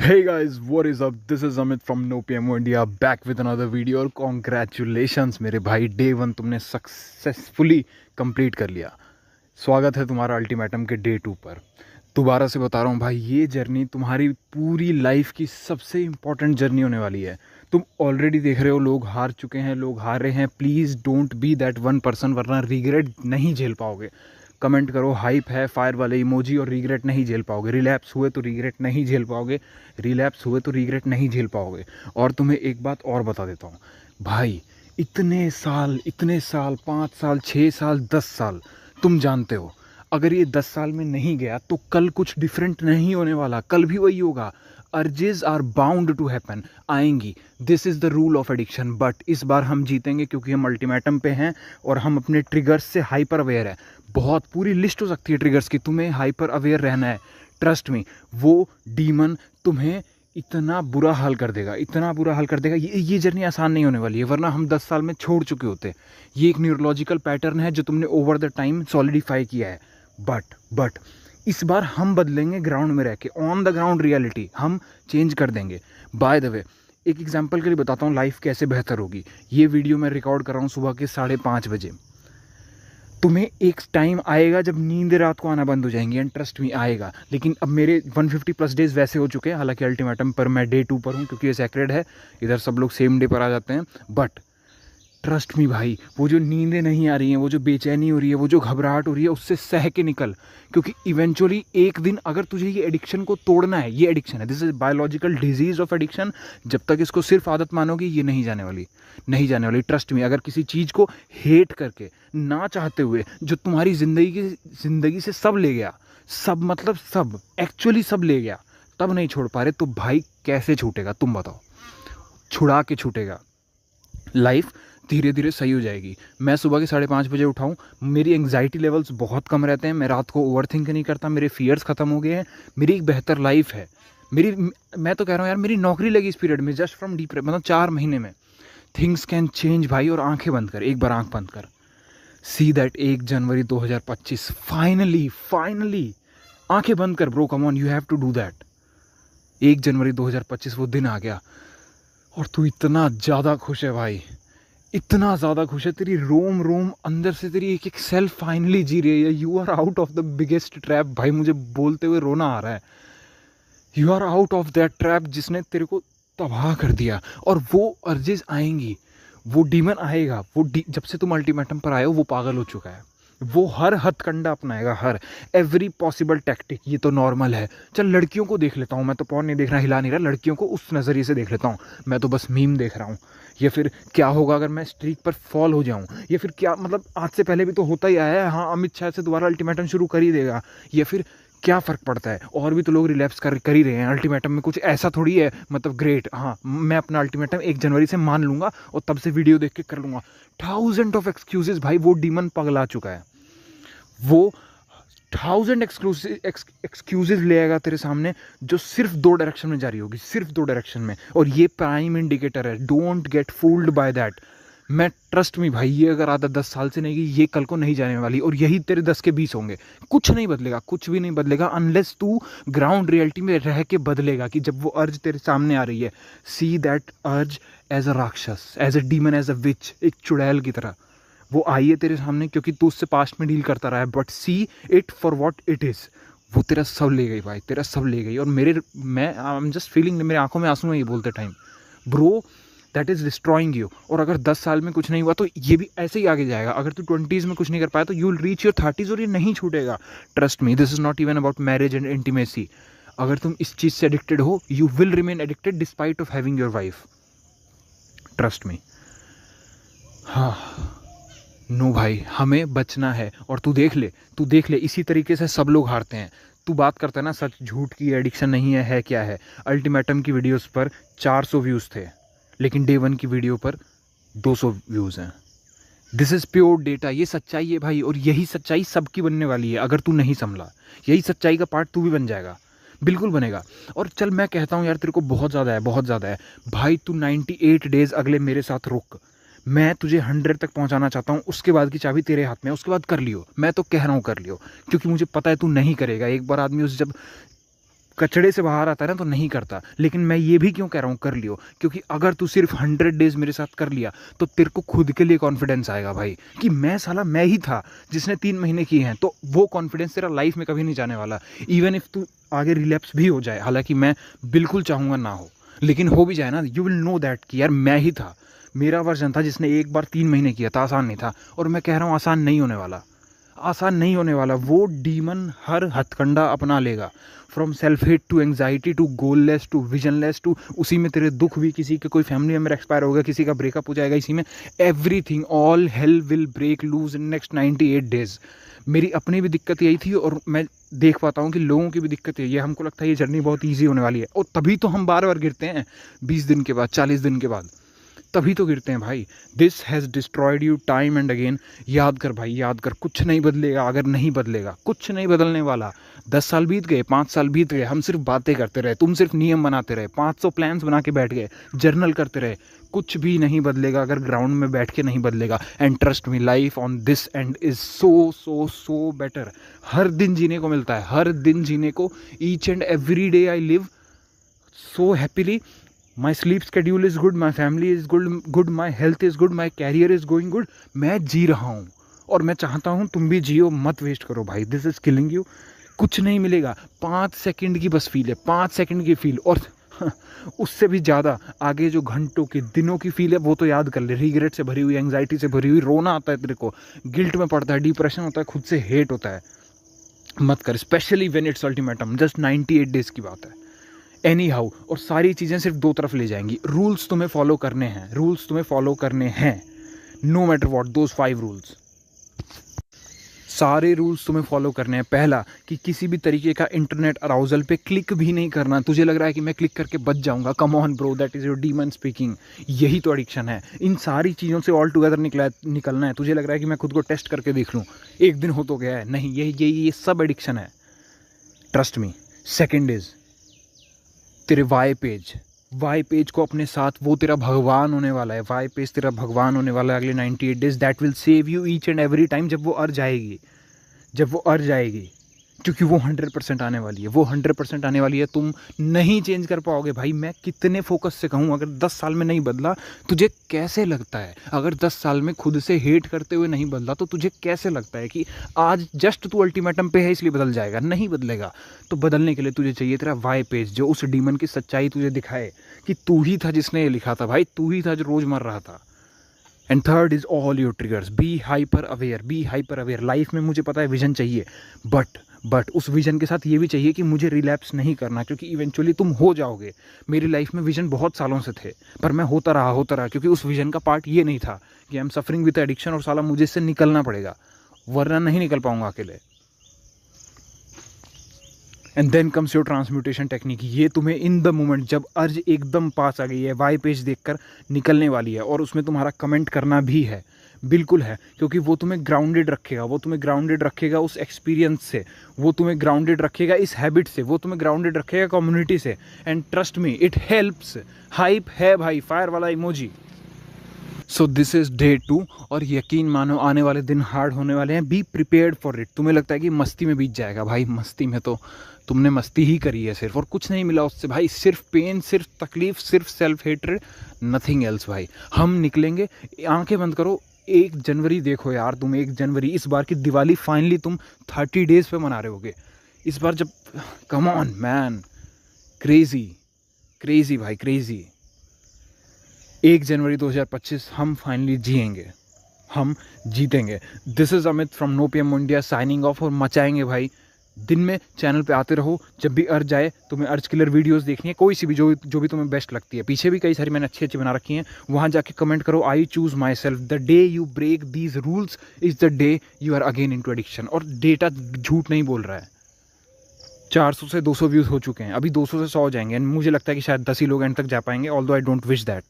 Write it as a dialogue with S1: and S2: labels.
S1: Hey guys, what is up? This is Amit from No PMO India back with another video और congratulations मेरे भाई, day 1 तुमने successfully complete कर लिया। स्वागत है तुम्हारा अल्टीमेटम के डे 2 पर। दोबारा से बता रहा हूँ भाई, ये जर्नी तुम्हारी पूरी लाइफ की सबसे इम्पॉर्टेंट जर्नी होने वाली है। तुम ऑलरेडी देख रहे हो लोग हार चुके हैं, लोग हार रहे हैं। प्लीज़ डोंट बी दैट 1%, वरना रिग्रेट नहीं झेल पाओगे। कमेंट करो हाइप है, फायर वाले इमोजी, और रिग्रेट नहीं झेल पाओगे। रिलैप्स हुए तो रिग्रेट नहीं झेल पाओगे, रिलैप्स हुए तो रिग्रेट नहीं झेल पाओगे। और तुम्हें एक बात और बता देता हूँ भाई, इतने साल 5 साल 6 साल 10 साल, तुम जानते हो अगर ये 10 साल में नहीं गया तो कल कुछ डिफरेंट नहीं होने वाला, कल भी वही होगा। Urges are bound to happen, आएंगी। This is the rule of addiction. But इस बार हम जीतेंगे क्योंकि हम अल्टीमेटम पे हैं और हम अपने ट्रिगर्स से हाइपर अवेयर है। बहुत पूरी लिस्ट हो सकती है ट्रिगर्स की, तुम्हें हाइपर अवेयर रहना है। ट्रस्ट मी, वो डीमन तुम्हें इतना बुरा हाल कर देगा, इतना बुरा हाल कर देगा। ये जर्नी आसान नहीं होने वाली है, वरना हम 10 साल में छोड़ चुके होते। ये एक न्यूरोलॉजिकल पैटर्न है जो तुमने ओवर द टाइम सॉलिडिफाई किया है। बट इस बार हम बदलेंगे ग्राउंड में रह के, ऑन द ग्राउंड रियलिटी हम चेंज कर देंगे। बाय द वे, एक एग्जांपल के लिए बताता हूँ लाइफ कैसे बेहतर होगी। ये वीडियो मैं रिकॉर्ड कर रहा हूँ सुबह के 5:30 बजे। तुम्हें एक टाइम आएगा जब नींद रात को आना बंद हो जाएंगी, एंड ट्रस्ट मी आएगा। लेकिन अब मेरे 150+ डेज वैसे हो चुके हैं, हालांकि अल्टीमेटम पर मैं डे 2 पर हूँ क्योंकि ये सैक्रेड है, इधर सब लोग सेम डे पर आ जाते हैं। बट ट्रस्ट मी भाई, वो जो नींदें नहीं आ रही हैं, वो जो बेचैनी हो रही है, वो जो घबराहट हो रही है, उससे सह के निकल। क्योंकि इवेंचुअली एक दिन अगर तुझे ये एडिक्शन को तोड़ना है, ये एडिक्शन है, this is biological disease of addiction. जब तक इसको सिर्फ आदत मानोगे, ये नहीं जाने वाली, नहीं जाने वाली। ट्रस्ट मी, अगर किसी चीज़ को हेट करके, ना चाहते हुए, जो तुम्हारी ज़िंदगी से सब ले गया, सब मतलब सब, एक्चुअली सब ले गया, तब नहीं छोड़ पा रहे, तो भाई कैसे छूटेगा तुम बताओ? छुड़ा के छूटेगा। लाइफ धीरे धीरे सही हो जाएगी। मैं सुबह के 5:30 बजे उठाऊँ, मेरी एंग्जाइटी लेवल्स बहुत कम रहते हैं, मैं रात को ओवर थिंक नहीं करता, मेरे फियर्स ख़त्म हो गए हैं, मेरी एक बेहतर लाइफ है। मैं तो कह रहा हूँ यार, मेरी नौकरी लगी इस पीरियड में, जस्ट फ्रॉम डीप, मतलब 4 महीने में थिंग्स कैन चेंज भाई। और आंखें बंद कर, एक बार आंख बंद कर, सी दैट 1 जनवरी 2025 फाइनली आंखें बंद कर bro, come on, you have to do that. 1 जनवरी 2025 वो दिन आ गया और तू इतना ज़्यादा खुश है भाई, इतना ज़्यादा खुश है, तेरी रोम रोम अंदर से तेरी एक एक सेल फाइनली जी रही है। You are out of the biggest trap भाई, मुझे बोलते हुए रोना आ रहा है। You are out of that trap जिसने तेरे को तबाह कर दिया। और वो अर्जेस आएंगी, वो डीमन आएगा, जब से तुम अल्टीमेटम पर आए हो वो पागल हो चुका है। वो हर हथकंडा अपनाएगा, हर एवरी पॉसिबल टैक्टिक। ये तो नॉर्मल है, चल लड़कियों को देख लेता हूँ, मैं तो पॉर्न नहीं देख रहा, हिला नहीं रहा, लड़कियों को उस नज़रिए से देख लेता हूँ, मैं तो बस मीम देख रहा हूँ। या फिर क्या होगा अगर मैं स्ट्रीक पर फॉल हो जाऊँ, या फिर क्या, मतलब आज से पहले भी तो होता ही आया है। हाँ, अमित शाह से दोबारा अल्टीमेटम शुरू कर ही देगा, या फिर क्या फ़र्क पड़ता है, और भी तो लोग रिलैप्स कर ही रहे हैं। अल्टीमेटम में कुछ ऐसा थोड़ी है, मतलब ग्रेट। हाँ, मैं अपना अल्टीमेटम 1 जनवरी से मान लूँगा और तब से वीडियो देख के कर लूँगा। 1000 ऑफ एक्सक्यूजेज भाई, वो डीमन पगला चुका है। वो 1000 एक्सक्यूजेज ले आएगा तेरे सामने, जो सिर्फ 2 डायरेक्शन में जारी होगी, सिर्फ 2 डायरेक्शन में। और ये प्राइम इंडिकेटर है, don't get fooled by that. मैं, ट्रस्ट मी भाई, ये अगर आदत 10 साल से नहीं गई, ये कल को नहीं जाने वाली। और यही तेरे 10 के 20 होंगे। कुछ नहीं बदलेगा, कुछ भी नहीं बदलेगा, अनलेस तू ग्राउंड रियलिटी में रह के बदलेगा। कि जब वो अर्ज तेरे सामने आ रही है, सी दैट अर्ज as a rakshas, as a demon, as a witch, एक चुड़ैल की तरह वो आई है तेरे सामने, क्योंकि तू उससे पास्ट में डील करता रहा है। But see it for what it is. वो तेरा सब ले गई भाई, तेरा सब ले गई। और मैं आई एम जस्ट फीलिंग, मेरे आंखों में आंसू है ये बोलते time, bro, that is destroying you. और अगर 10 साल में कुछ नहीं हुआ तो ये भी ऐसे ही आगे जाएगा। अगर तू 20s में कुछ नहीं कर पाया तो you will reach your 30s और ये नहीं छूटेगा। Trust me, this is not even about marriage and intimacy. अगर तुम इस चीज़ से एडिक्टेड हो, you will remain addicted despite of having your wife. Trust me. हाँ, नो भाई, हमें बचना है। और तू देख ले, इसी तरीके से सब लोग हारते हैं। तू बात करता है ना सच झूठ की, एडिक्शन नहीं है क्या है। अल्टीमेटम की वीडियोस पर 400 व्यूज़ थे, लेकिन डे 1 की वीडियो पर 200 व्यूज़ हैं। दिस इज़ प्योर डेटा, ये सच्चाई है भाई। और यही सच्चाई सबकी बनने वाली है अगर तू नहीं संभला। यही सच्चाई का पार्ट तू भी बन जाएगा, बिल्कुल बनेगा। और चल, मैं कहता हूँ यार, तेरे को बहुत ज़्यादा है, बहुत ज़्यादा है भाई। तू 98 डेज़ अगले मेरे साथ रुक, मैं तुझे 100 तक पहुंचाना चाहता हूं। उसके बाद की चाबी तेरे हाथ में है, उसके बाद कर लियो। मैं तो कह रहा हूं कर लियो, क्योंकि मुझे पता है तू नहीं करेगा। एक बार आदमी उस जब कचड़े से बाहर आता है ना तो नहीं करता। लेकिन मैं ये भी क्यों कह रहा हूँ कर लियो, क्योंकि अगर तू सिर्फ 100 डेज मेरे साथ कर लिया तो तेरे को खुद के लिए कॉन्फिडेंस आएगा भाई कि मैं साला मैं ही था जिसने 3 महीने किए हैं। तो वो कॉन्फिडेंस तेरा लाइफ में कभी नहीं जाने वाला। इवन इफ तू आगे रिलैप्स भी हो जाए, हालांकि मैं बिल्कुल चाहूँगा ना हो, लेकिन हो भी जाए ना, यू विल नो दैट कि यार मैं ही था, मेरा वर्जन था जिसने एक बार 3 महीने किया था। आसान नहीं था, और मैं कह रहा हूँ आसान नहीं होने वाला, आसान नहीं होने वाला। वो डीमन हर हथकंडा अपना लेगा, from self hate to anxiety to goalless to visionless to उसी में तेरे दुख भी, किसी के कोई फैमिली मेम्बर एक्सपायर हो गया, किसी का ब्रेकअप हो जाएगा इसी में, everything all hell will break loose in next 98 days. मेरी अपनी भी दिक्कत यही थी, और मैं देख पाता हूँ कि लोगों की भी दिक्कत यही है। हमको लगता है ये जर्नी बहुत ईजी होने वाली है, और तभी तो हम बार बार गिरते हैं 20 दिन के बाद, 40 दिन के बाद, तभी तो गिरते हैं भाई। This has destroyed you time and again. याद कर भाई, याद कर, कुछ नहीं बदलेगा अगर नहीं बदलेगा, कुछ नहीं बदलने वाला। 10 साल बीत गए, 5 साल बीत गए, हम सिर्फ बातें करते रहे, तुम सिर्फ नियम बनाते रहे, 500 प्लान्स बना के बैठ गए, जर्नल करते रहे, कुछ भी नहीं बदलेगा अगर ग्राउंड में बैठ के नहीं बदलेगा। And trust me, life on this end is so so so better. हर दिन जीने को मिलता है, हर दिन जीने को। Each and every day I live so happily. My sleep schedule is good, my family is good, my health is good, my career is going good. मैं जी रहा हूँ, और मैं चाहता हूँ तुम भी जियो, मत वेस्ट करो भाई। This is killing you. कुछ नहीं मिलेगा, 5 सेकंड की बस फील है, 5 सेकंड की फील, और उससे भी ज़्यादा आगे जो घंटों की, दिनों की फील है वो तो याद कर ले। रिग्रेट से भरी हुई, एंग्जाइटी से भरी हुई, रोना आता है तेरे को, गिल्ट में पड़ता है, डिप्रेशन होता है, खुद से हेट होता है। मत कर, specially when it's ultimatum. Just 98 days की बात है, एनी हाउ। और सारी चीज़ें सिर्फ 2 तरफ ले जाएंगी। रूल्स तुम्हें फॉलो करने हैं, रूल्स तुम्हें फॉलो करने हैं, no matter what, those 5 rules, सारे रूल्स तुम्हें फॉलो करने हैं। पहला, कि किसी भी तरीके का इंटरनेट अराउजल पे क्लिक भी नहीं करना। तुझे लग रहा है कि मैं क्लिक करके बच जाऊंगा, come on bro, that is your demon speaking. यही तो एडिक्शन है। इन सारी चीज़ों से ऑल टुगेदर निकलना है। तुझे लग रहा है कि मैं खुद को टेस्ट करके देख लूँ, एक दिन हो तो गया है, नहीं, ये सब एडिक्शन है, ट्रस्ट मी। सेकेंड इज तेरे वाई पेज को अपने साथ, वो तेरा भगवान होने वाला है। वाई पेज तेरा भगवान होने वाला है अगले 98 days. That will save you each and every time. जब वो अर जाएगी, क्योंकि वो 100% आने वाली है, वो 100% आने वाली है। तुम नहीं चेंज कर पाओगे भाई। मैं कितने फोकस से कहूँ, अगर 10 साल में नहीं बदला, तुझे कैसे लगता है? अगर 10 साल में खुद से हेट करते हुए नहीं बदला, तो तुझे कैसे लगता है कि आज जस्ट तू अल्टीमेटम पे है इसलिए बदल जाएगा? नहीं बदलेगा। तो बदलने के लिए तुझे चाहिए तेरा वाई पेज, जो उस डीमन की सच्चाई तुझे दिखाए कि तू ही था जिसने ये लिखा था भाई, तू ही था जो रोज़ मर रहा था। And third is all your triggers. Be hyper aware. Life में मुझे पता है विजन चाहिए, बट उस विजन के साथ ये भी चाहिए कि मुझे रिलैप्स नहीं करना, क्योंकि इवेंचुअली तुम हो जाओगे। मेरी लाइफ में विजन बहुत सालों से थे, पर मैं होता रहा, क्योंकि उस विजन का पार्ट ये नहीं था कि I am suffering with addiction और साला मुझे इससे निकलना पड़ेगा, वरना नहीं निकल पाऊंगा अकेले। And then comes your transmutation technique. ये तुम्हें इन द मोमेंट, जब अर्ज एकदम पास आ गई है, वाई पेज देखकर निकलने वाली है, और उसमें तुम्हारा कमेंट करना भी है, बिल्कुल है, क्योंकि वो तुम्हें ग्राउंडेड रखेगा, उस एक्सपीरियंस से, वो तुम्हें ग्राउंडेड रखेगा इस हैबिट से, वो तुम्हें ग्राउंडेड रखेगा कम्युनिटी से। And trust me, it helps. Hype है भाई, फायर वाला emoji. So this is day 2, और यकीन मानो आने वाले दिन हार्ड होने वाले हैं। Be prepared for it. तुम्हें लगता है कि मस्ती में बीत जाएगा भाई, मस्ती में तो तुमने मस्ती ही करी है सिर्फ, और कुछ नहीं मिला उससे भाई। सिर्फ पेन, सिर्फ तकलीफ, सिर्फ सेल्फ हेट्रेड, नथिंग एल्स भाई। हम निकलेंगे, आंखें बंद करो, 1 जनवरी देखो यार तुम, 1 जनवरी, इस बार की दिवाली फाइनली तुम 30 डेज पे मना रहे होगे इस बार। जब कम ऑन मैन, क्रेजी भाई, क्रेजी। 1 जनवरी 2025 हम फाइनली जिएंगे, हम जीतेंगे। This is Amit from no PM India signing off, और मचाएंगे भाई। दिन में चैनल पे आते रहो, जब भी अर्ज आए, तुम्हें अर्ज किलर वीडियोस देखनी है, कोई सी भी जो भी तुम्हें बेस्ट लगती है। पीछे भी कई सारी मैंने अच्छी बना रखी हैं, वहाँ जाके कमेंट करो, I choose my self. The day you break these rules is the day you are again into addiction. और डेटा झूठ नहीं बोल रहा है। 400 से 200 व्यूज़ हो चुके हैं, अभी 200 से 100 जाएंगे, एंड मुझे लगता है कि शायद 10 ही लोग एंड तक जा पाएंगे, although I don't wish that.